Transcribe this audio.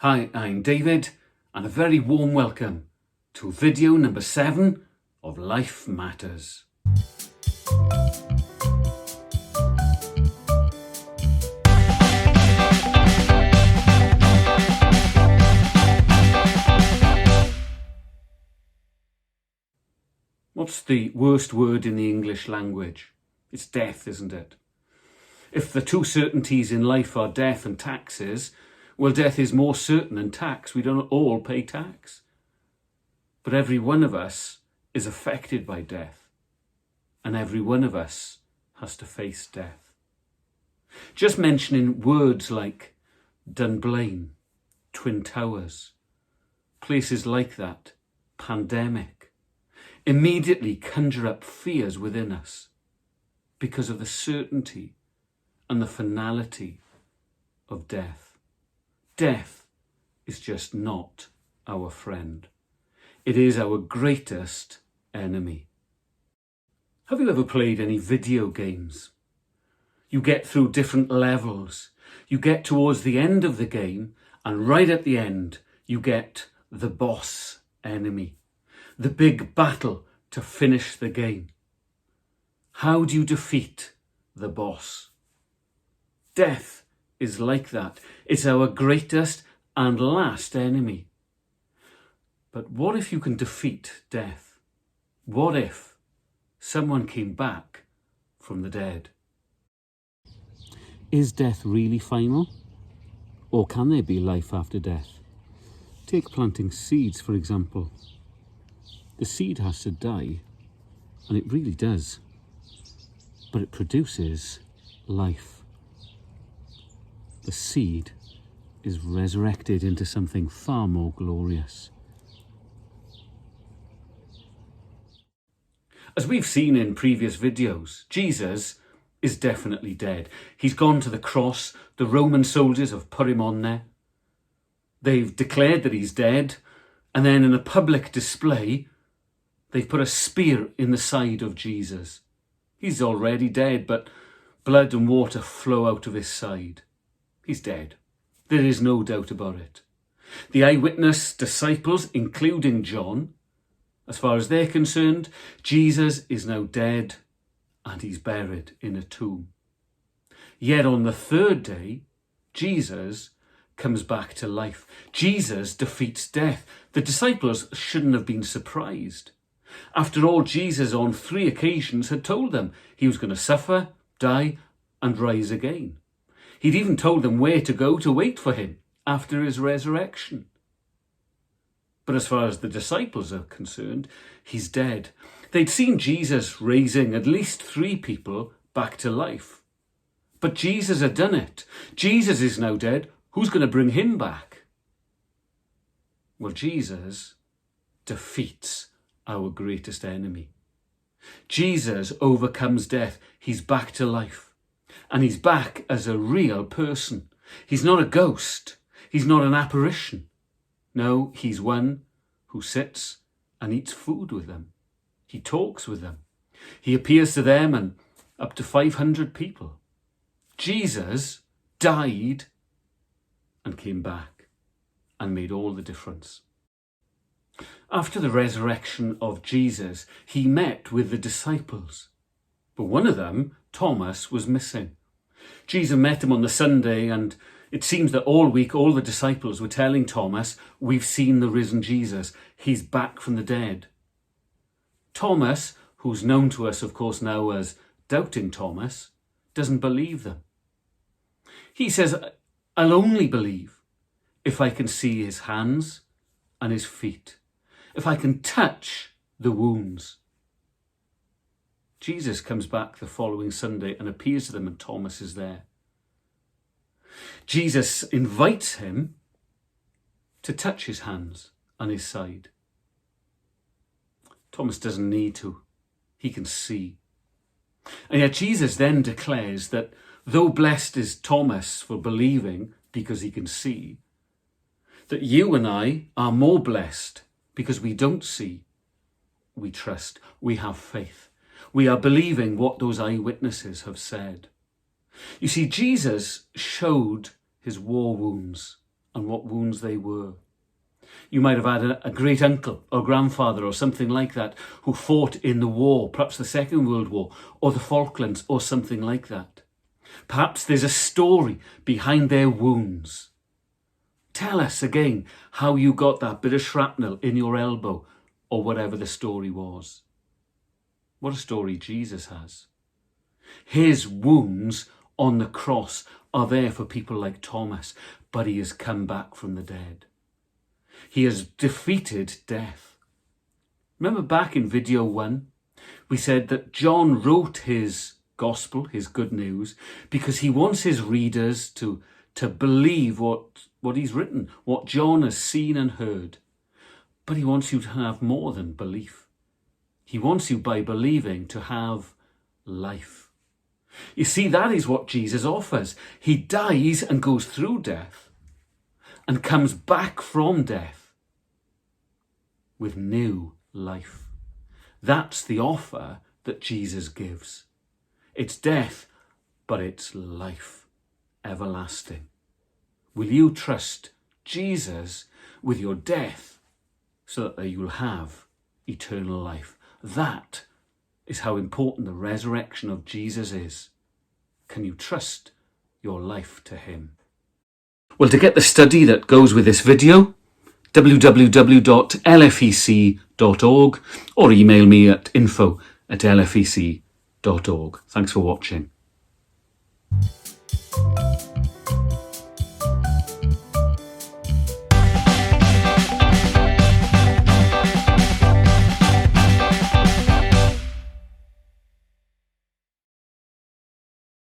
Hi, I'm David, and a very warm welcome to video number 7 of Life Matters. What's the worst word in the English language? It's death, isn't it? If the two certainties in life are death and taxes, well, death is more certain than tax. We don't all pay tax. But every one of us is affected by death, and every one of us has to face death. Just mentioning words like Dunblane, Twin Towers, places like that, pandemic, immediately conjure up fears within us because of the certainty and the finality of death. Death is just not our friend. It is our greatest enemy. Have you ever played any video games? You get through different levels. You get towards the end of the game, and right at the end, you get the boss enemy, the big battle to finish the game. How do you defeat the boss? Death is like that. It's our greatest and last enemy. But what if you can defeat death? What if someone came back from the dead? Is death really final? Or can there be life after death? Take planting seeds, for example. The seed has to die, and it really does. But it produces life. The seed is resurrected into something far more glorious. As we've seen in previous videos, Jesus is definitely dead. He's gone to the cross. The Roman soldiers have put him on there. They've declared that he's dead, and then in a public display, they've put a spear in the side of Jesus. He's already dead, but blood and water flow out of his side. He's dead. There is no doubt about it. The eyewitness disciples, including John, as far as they're concerned, Jesus is now dead and he's buried in a tomb. Yet on the third day, Jesus comes back to life. Jesus defeats death. The disciples shouldn't have been surprised. After all, Jesus on 3 occasions had told them he was going to suffer, die, and rise again. He'd even told them where to go to wait for him after his resurrection. But as far as the disciples are concerned, he's dead. They'd seen Jesus raising at least 3 people back to life. But Jesus had done it. Jesus is now dead. Who's going to bring him back? Well, Jesus defeats our greatest enemy. Jesus overcomes death. He's back to life. And he's back as a real person. He's not a ghost. He's not an apparition. No, he's one who sits and eats food with them. He talks with them. He appears to them and up to 500 people. Jesus died and came back and made all the difference. After the resurrection of Jesus, he met with the disciples. But one of them, Thomas, was missing. Jesus met him on the Sunday, and it seems that all week all the disciples were telling Thomas, "We've seen the risen Jesus. He's back from the dead." Thomas, who's known to us, of course, now as Doubting Thomas, doesn't believe them. He says, "I'll only believe if I can see his hands and his feet, if I can touch the wounds." Jesus comes back the following Sunday and appears to them, and Thomas is there. Jesus invites him to touch his hands and his side. Thomas doesn't need to. He can see. And yet Jesus then declares that though blessed is Thomas for believing because he can see, that you and I are more blessed because we don't see. We trust. We have faith. We are believing what those eyewitnesses have said. You see, Jesus showed his war wounds and what wounds they were. You might have had a great uncle or grandfather or something like that who fought in the war, perhaps the Second World War or the Falklands or something like that. Perhaps there's a story behind their wounds. Tell us again how you got that bit of shrapnel in your elbow or whatever the story was. What a story Jesus has. His wounds on the cross are there for people like Thomas, but he has come back from the dead. He has defeated death. Remember back in video 1, we said that John wrote his gospel, his good news, because he wants his readers to believe what he's written, what John has seen and heard. But he wants you to have more than belief. He wants you, by believing, to have life. You see, that is what Jesus offers. He dies and goes through death and comes back from death with new life. That's the offer that Jesus gives. It's death, but it's life, everlasting. Will you trust Jesus with your death so that you'll have eternal life? That is how important the resurrection of Jesus is. Can you trust your life to him? Well, to get the study that goes with this video, www.lfec.org, or email me at info@lfec.org. Thanks for watching.